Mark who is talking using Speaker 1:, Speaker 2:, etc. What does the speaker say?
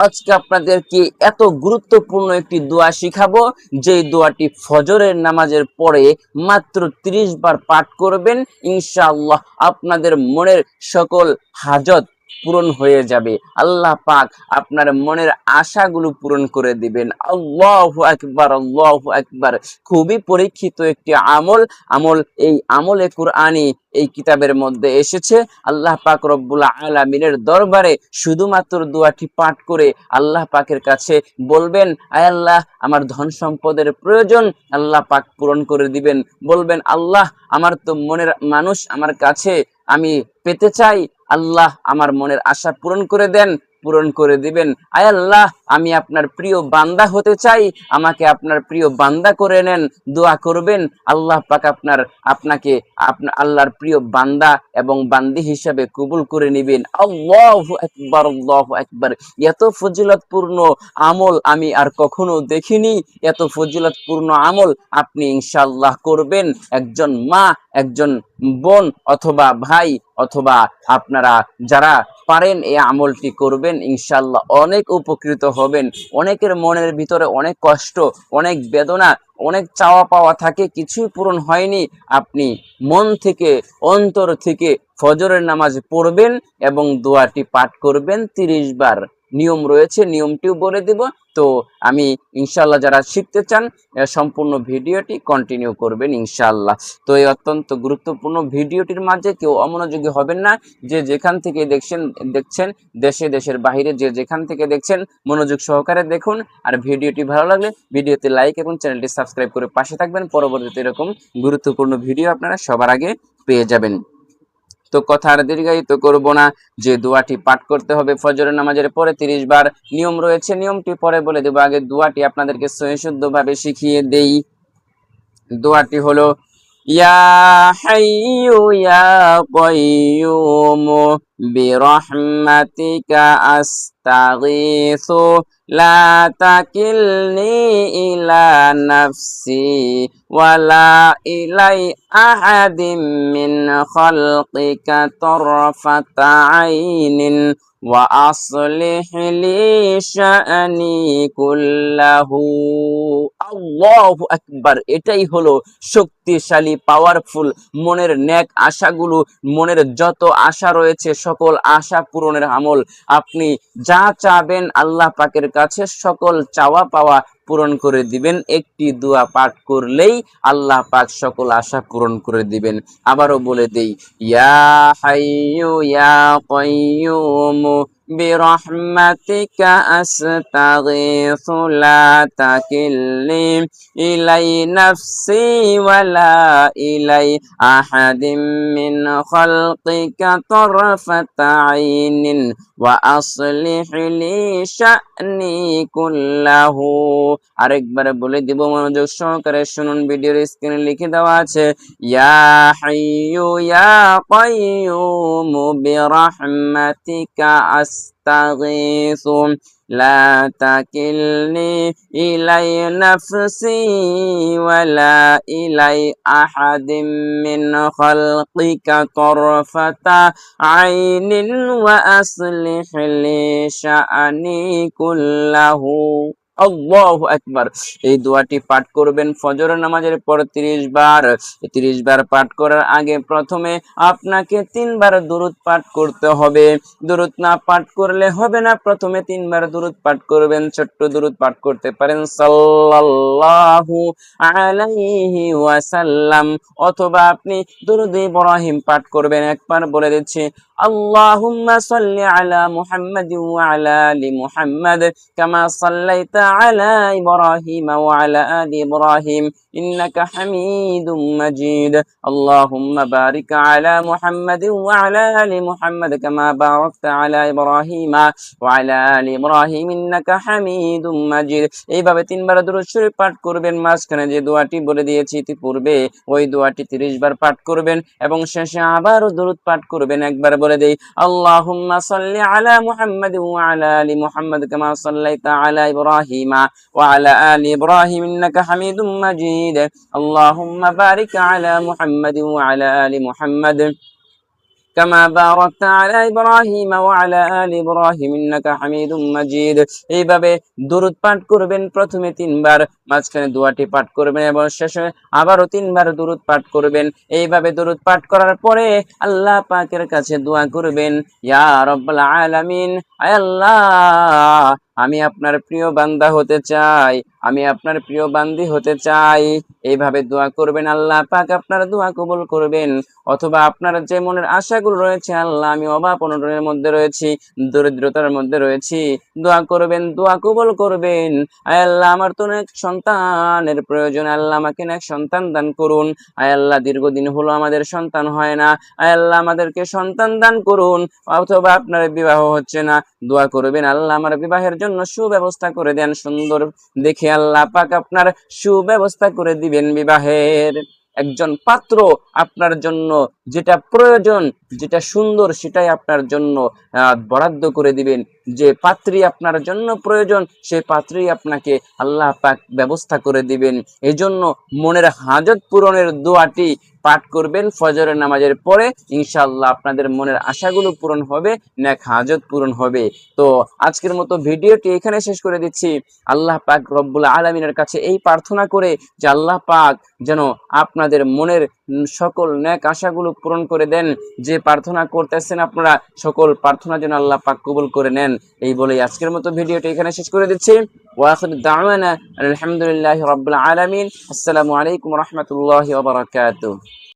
Speaker 1: আজকে আপনাদেরকে এত গুরুত্বপূর্ণ একটি দোয়া শিখাবো, যে দোয়াটি ফজরের নামাজের পরে মাত্র 30 বার পাঠ করবেন। ইনশাআল্লাহ আপনাদের মনের সকল হাজত পূরণ হয়ে যাবে। আল্লাহ পাক আপনার মনের আশাগুলো পূরণ করে দিবেন। আল্লাহু আকবার, আল্লাহু আকবার। খুবই পরীক্ষিত একটি আমল এই আমলে কুরআনী এই কিতাবের মধ্যে এসেছে। আল্লাহ পাক রব্বুল আলামিনের দরবারে শুধুমাত্র দোয়াটি পাঠ করে আল্লাহ পাকের কাছে বলবেন, আয় আল্লাহ আমার ধন সম্পদের প্রয়োজন, আল্লাহ পাক পূরণ করে দিবেন। বলবেন, আল্লাহ আমার তো মনের মানুষ আমার কাছে, আমি পেতে চাই, আল্লাহ আমার মনের আশা পূরণ করে দেন, পূরণ করে দিবেন। আয় আল্লাহ আমি আপনার প্রিয় বান্দা হতে চাই, আমাকে আপনার প্রিয় বান্দা করে নেন। দোয়া করবেন, আল্লাহ পাক আপনাকে আপনার আল্লাহর প্রিয় বান্দা এবং বান্দি হিসাবে কবুল করে নেবেন। আল্লাহু আকবার, আল্লাহু আকবার। এত ফজিলতপূর্ণ আমল আমি আর কখনো দেখিনি। এত ফজিলতপূর্ণ আমল আপনি ইনশাআল্লাহ করবেন। একজন মা, একজন বোন অথবা ভাই অথবা আপনারা যারা পারেন এই আমলটি করবেন, ইনশাআল্লাহ অনেক উপকৃত হবেন। অনেকের মনের ভিতরে অনেক কষ্ট, অনেক বেদনা, অনেক চাওয়া পাওয়া থাকে, কিছুই পূরণ হয়নি। আপনি মন থেকে, অন্তর থেকে ফজরের নামাজ পড়বেন এবং দোয়াটি পাঠ করবেন 30 বার। নিয়ম রয়েছে, নিয়মটিও বলে দিব। তো আমি ইনশাআল্লাহ যারা শিখতে চান সম্পূর্ণ ভিডিওটি কন্টিনিউ করবেন ইনশাআল্লাহ। তো এই অত্যন্ত গুরুত্বপূর্ণ ভিডিওটির মাঝে কেউ অমনোযোগী হবেন না। যে যেখান থেকে দেখছেন দেশে দেশের বাইরে যে যেখান থেকে দেখছেন মনোযোগ সহকারে দেখুন। আর ভিডিওটি ভালো লাগলে ভিডিওতে লাইক এবং চ্যানেলটি সাবস্ক্রাইব করে পাশে থাকবেন। পরবর্তীতে এরকম গুরুত্বপূর্ণ ভিডিও আপনারা সবার আগে পেয়ে যাবেন। তো কথা আর দীর্ঘায়িত করব না, যে দোয়াটি পাঠ করতে হবে ফজরের নামাজের পরে 30 বার। নিয়ম রয়েছে, নিয়মটি পরে বলে দেব। আগে দোয়াটি আপনাদেরকে সহিশুদ্ধভাবে শিখিয়ে দেই। দোয়াটি হলো, ইয়া হাইয়ু ইয়া কাইয়ুম বিরহমাতিকা আস্তাগীথু লা তাকিলনি ইলা নাফসি ওয়ালা ইলাই আহাদিম মিন খালকিকা তরফাতা আইনিন ওয়া আসলিহ লি শাআনি কুল্লাহু। আল্লাহু আকবার। এটাই হলো শক্তিশালী, পাওয়ারফুল মনের নেক আশাগুলো, মনের যত আশা রয়েছে সকল আশা পূরণের আমল। আপনি যা চাবেন আল্লাহ পাকের কাছে সকল চাওয়া পাওয়া পূরণ করে দিবেন। একটি দোয়া পাঠ করলেই আল্লাহ পাক সকল আশা পূরণ করে দিবেন। আবারও বলে দেই, ইয়া হাইয়ু ইয়া কাইয়ুম বিরহমাতিকা আস্তাগীথু লা তাকিলনি ইলাই নাফসি ওয়ালা ইলাই আহাদিম মিন খালকিকা তরফাতা আইনিন ওয়া আসলিহ লি শা'নি কুল্লাহু। আরেকবার বলে দিব, মনোযোগ সহকারে শুনুন। ভিডিওর স্ক্রিনে লিখে দেওয়া আছে, ইয়া হাইয়ু ইয়া কাইয়ুম বিরহমাতিকা আস্তাগীথু লা তাকিলনি ইলাই নাফসি ওয়ালা ইলাই আহাদিম মিন খালকিকা তরফাতা আইনিন ওয়া আসলিহ লি শা'নি কুল্লাহু। আল্লাহু আকবার। এই দোয়াটি পাঠ করবেন ফজরের নামাজের পর 30 বার। 30 বার পাঠ করার আগে প্রথমে আপনাকে 3 বার দুরূদ পাঠ করতে হবে। দুরূদ না পাঠ করলে হবে না, প্রথমে 3 বার দুরূদ পাঠ করবেন। ছোট্ট দুরূদ পাঠ করতে পারেন, সাল্লাল্লাহু আলাইহি ওয়াসাল্লাম, অথবা আপনি দুরূদ ইব্রাহিম পাঠ করবেন। একবার বলে দিচ্ছি, আল্লাহুম্মা সাল্লি আলা মুহাম্মাদিন ওয়া আলা আলি মুহাম্মাদ কামা সাল্লাইতা আলা ইব্রাহিম ওয়া আলা আলি ইব্রাহিম ইন্নাকা হামিদুম মাজিদ। আল্লাহুম্মা বারিক আলা মুহাম্মাদিন ওয়া আলা আলি মুহাম্মাদ কামা বারাকতা আলা ইব্রাহিম ওয়া আলা আলি ইব্রাহিম ইন্নাকা হামিদুম মাজিদ। এইভাবে 3 বার দুরূদ শরীফ পাঠ করবেন। মাঝখানে যে দোয়াটি বলে দিয়েছি ইতিপূর্বে ওই দোয়াটি 30 বার পাঠ করবেন এবং শেষে আবারও দুরূদ পাঠ করবেন। একবার বলে দেই, আল্লাহুম্মা সাল্লি আলা মুহাম্মাদ ওয়া আলা আলি মুহাম্মাদ কামা সাল্লাইতা আলা ইব্রাহিম ওয়া আলা আলি ইব্রাহিম ইন্নাকা হামিদুম মাজিদ। আল্লাহুম্মা বারিক আলা মুহাম্মাদ ওয়া আলা আলি মুহাম্মাদ كما باركت على إبراهيم وعلى آل إبراهيم إنك حميد مجيد। এইভাবে দরুদ পাঠ করবেন, প্রথমে 3 বার, মাঝখানে দোয়াটি পাঠ করবেন এবং শেষে আবারও 3 বার দরুদ পাঠ করবেন। এইভাবে দরুদ পাঠ করার পরে আল্লাহ পাকের কাছে দোয়া করবেন, ইয়া রাব্বাল আলামিন, আয় আল্লাহ, আমি আপনার প্রিয় বান্দা হতে চাই, আমি আপনার প্রিয় বান্দি হতে চাই। এইভাবে দোয়া করবেন, আল্লাহ পাক আপনার দোয়া কবুল করবেন। অথবা আপনার যে মনের আশাগুলো রয়েছে, আল্লাহ আমি অভাব অনটনের মধ্যে রয়েছি, দরিদ্রতার মধ্যে রয়েছি, দোয়া করবেন, দোয়া কবুল করবেন। আয় আল্লাহ, আমার তো অনেক সন্তানের প্রয়োজন, আল্লাহ আমাকে অনেক সন্তান দান করুন। আয় আল্লাহ, দীর্ঘদিন হলো আমাদের সন্তান হয় না, আয় আল্লাহ আমাদেরকে সন্তান দান করুন। অথবা আপনার বিবাহ হচ্ছে না, দোয়া করবেন, আল্লাহ আমার বিবাহের জন্য সুব্যবস্থা করে দেন, সুন্দর দেখে আল্লাহ পাক আপনার সুব্যবস্থা করে দিবেন বিবাহের। একজন পাত্র আপনার জন্য যেটা প্রয়োজন, যেটা সুন্দর, সেটাই আপনার জন্য বরাদ্দ করে দিবেন। যে পাত্রী আপনার জন্য প্রয়োজন, সে পাত্রী আপনাকে আল্লাহ পাক ব্যবস্থা করে দিবেন। এই জন্য মনের হাজত পূরণের দোয়াটি পাঠ করবেন ফজরের নামাজের পরে, ইনশাআল্লাহ আপনাদের মনের আশাগুলো পূরণ হবে, নেক হাজত পূরণ হবে। তো আজকের মতো ভিডিওটি এখানে শেষ করে দিচ্ছি। আল্লাহ পাক রব্বুল আলামিনের কাছে এই প্রার্থনা করে যে আল্লাহ পাক যেন আপনাদের মনের সকল নেক আশাগুলো পূরণ করে দেন। যে প্রার্থনা করতেছেন আপনারা, সকল প্রার্থনা যেন আল্লাহ পাক কবুল করে নেন। এই বলেই আজকের মতো ভিডিওটি এখানে শেষ করে দিচ্ছি। ওয়া আখিরু দাওয়ানা আলহামদুলিল্লাহি রাব্বিল আলামিন। আসসালামু আলাইকুম ওয়া রাহমাতুল্লাহি ওয়া বারাকাতুহু।